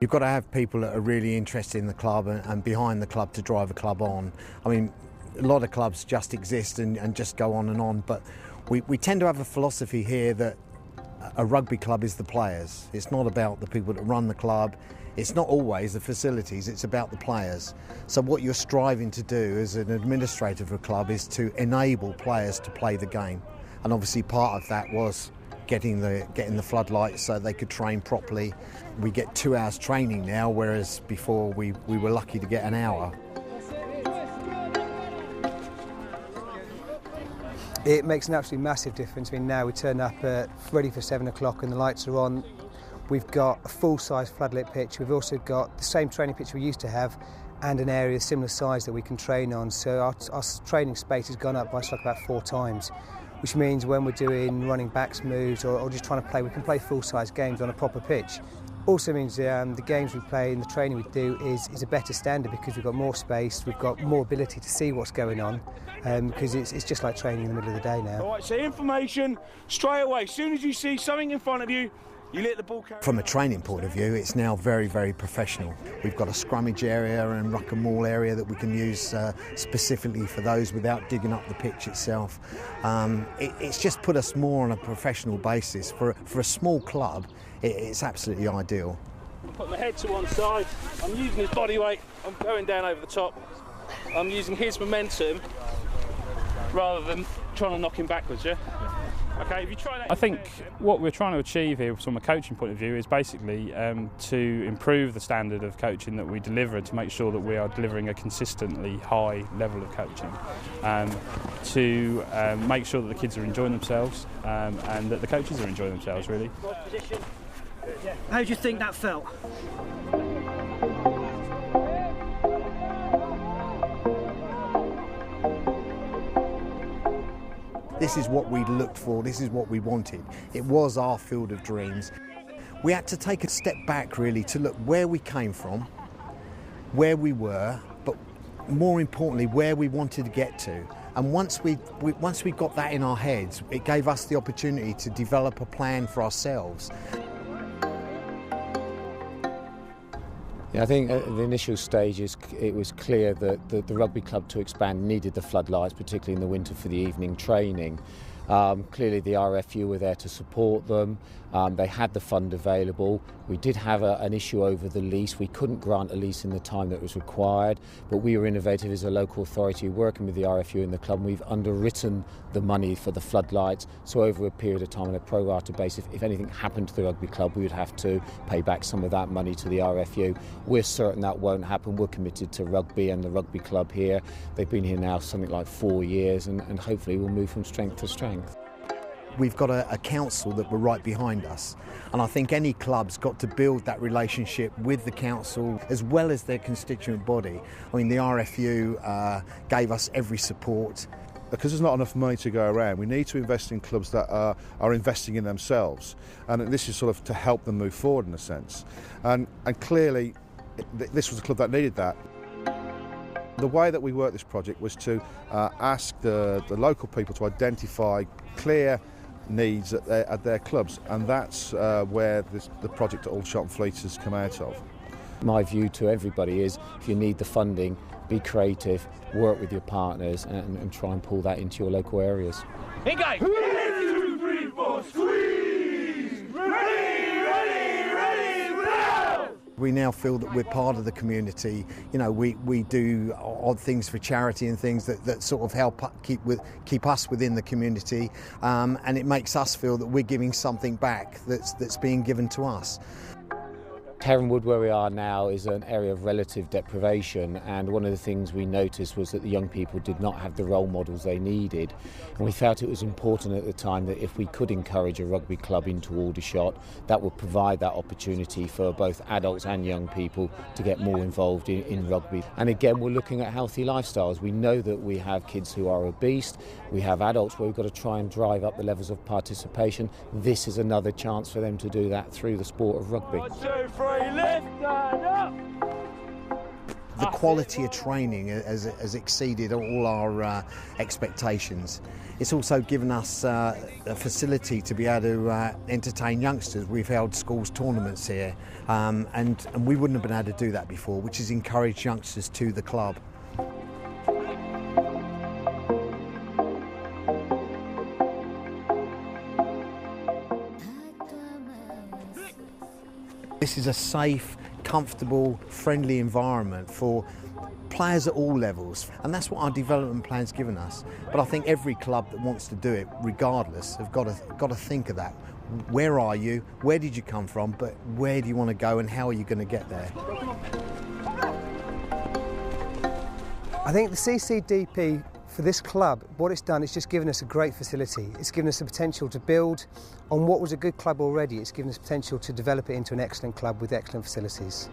You've got to have people that are really interested in the club and behind the club to drive a club on. I mean, a lot of clubs just exist and just go on, but we tend to have a philosophy here that a rugby club is the players. It's not about the people that run the club. It's not always the facilities, it's about the players. So what you're striving to do as an administrator of a club is to enable players to play the game. And obviously part of that was getting the floodlights so they could train properly. We get 2 hours training now, whereas before we were lucky to get an hour. It makes an absolutely massive difference. I mean, now we turn up ready for 7 o'clock and the lights are on. We've got a full-size floodlit pitch. We've also got the same training pitch we used to have and an area similar size that we can train on. So our training space has gone up by about 4 times, which means when we're doing running backs moves or just trying to play, we can play full-size games on a proper pitch. Also means the games we play and the training we do is a better standard because we've got more space, we've got more ability to see what's going on, because it's just like training in the middle of the day now. All right, so information straight away. As soon as you see something in front of you, you let the ball carry. From a training point of view, it's now very, very professional. We've got a scrummage area and ruck and maul area that we can use specifically for those without digging up the pitch itself. It's just put us more on a professional basis. For a small club, it's absolutely ideal. I put my head to one side, I'm using his body weight, I'm going down over the top. I'm using his momentum rather than trying to knock him backwards, yeah? Okay, if you try that. I think what we're trying to achieve here from a coaching point of view is basically to improve the standard of coaching that we deliver, to make sure that we are delivering a consistently high level of coaching, to make sure that the kids are enjoying themselves and that the coaches are enjoying themselves, really. How do you think that felt? This is what we looked for, this is what we wanted. It was our field of dreams. We had to take a step back really to look where we came from, where we were, but more importantly where we wanted to get to. And once we got that in our heads, it gave us the opportunity to develop a plan for ourselves. Yeah, I think at the initial stages it was clear that the rugby club to expand needed the floodlights, particularly in the winter for the evening training. Clearly the RFU were there to support them. They had the fund available. We did have an issue over the lease. We couldn't grant a lease in the time that was required, but we were innovative as a local authority working with the RFU and the club, and we've underwritten the money for the floodlights. So over a period of time on a pro rata basis, if anything happened to the rugby club, we would have to pay back some of that money to the RFU. We're certain that won't happen. We're committed to rugby and the rugby club here. They've been here now something like 4 years, and hopefully we'll move from strength to strength. We've got a council that were right behind us, and I think any club's got to build that relationship with the council as well as their constituent body. I mean, the RFU gave us every support. Because there's not enough money to go around, we need to invest in clubs that are investing in themselves, and this is sort of to help them move forward in a sense. And clearly this was a club that needed that. The way that we worked this project was to ask the local people to identify clear needs at their clubs, and that's where the project at Aldershot and Fleet has come out of. My view to everybody is, if you need the funding, be creative, work with your partners and try and pull that into your local areas. Engage! 1, 2, 3, 4, squeeze! Ready, now! We now feel that we're part of the community. You know, we do odd things for charity and things that sort of help keep us within the community, and it makes us feel that we're giving something back that's being given to us. Heronwood, where we are now, is an area of relative deprivation, and one of the things we noticed was that the young people did not have the role models they needed, and we felt it was important at the time that if we could encourage a rugby club into Aldershot, that would provide that opportunity for both adults and young people to get more involved in rugby. And again, we're looking at healthy lifestyles. We know that we have kids who are obese, we have adults where we've got to try and drive up the levels of participation. This is another chance for them to do that through the sport of rugby. 1, 2, 3, lift and up! the quality of training has exceeded all our expectations. It's also given us a facility to be able to entertain youngsters. We've held schools tournaments here, and we wouldn't have been able to do that before, which has encouraged youngsters to the club. This is a safe, comfortable, friendly environment for players at all levels, and that's what our development plan's given us. But I think every club that wants to do it, regardless, have got to think of that. Where are you? Where did you come from? But where do you want to go, and how are you going to get there? I think the CCDP for this club, what it's done is just given us a great facility. It's given us the potential to build on what was a good club already. It's given us potential to develop it into an excellent club with excellent facilities.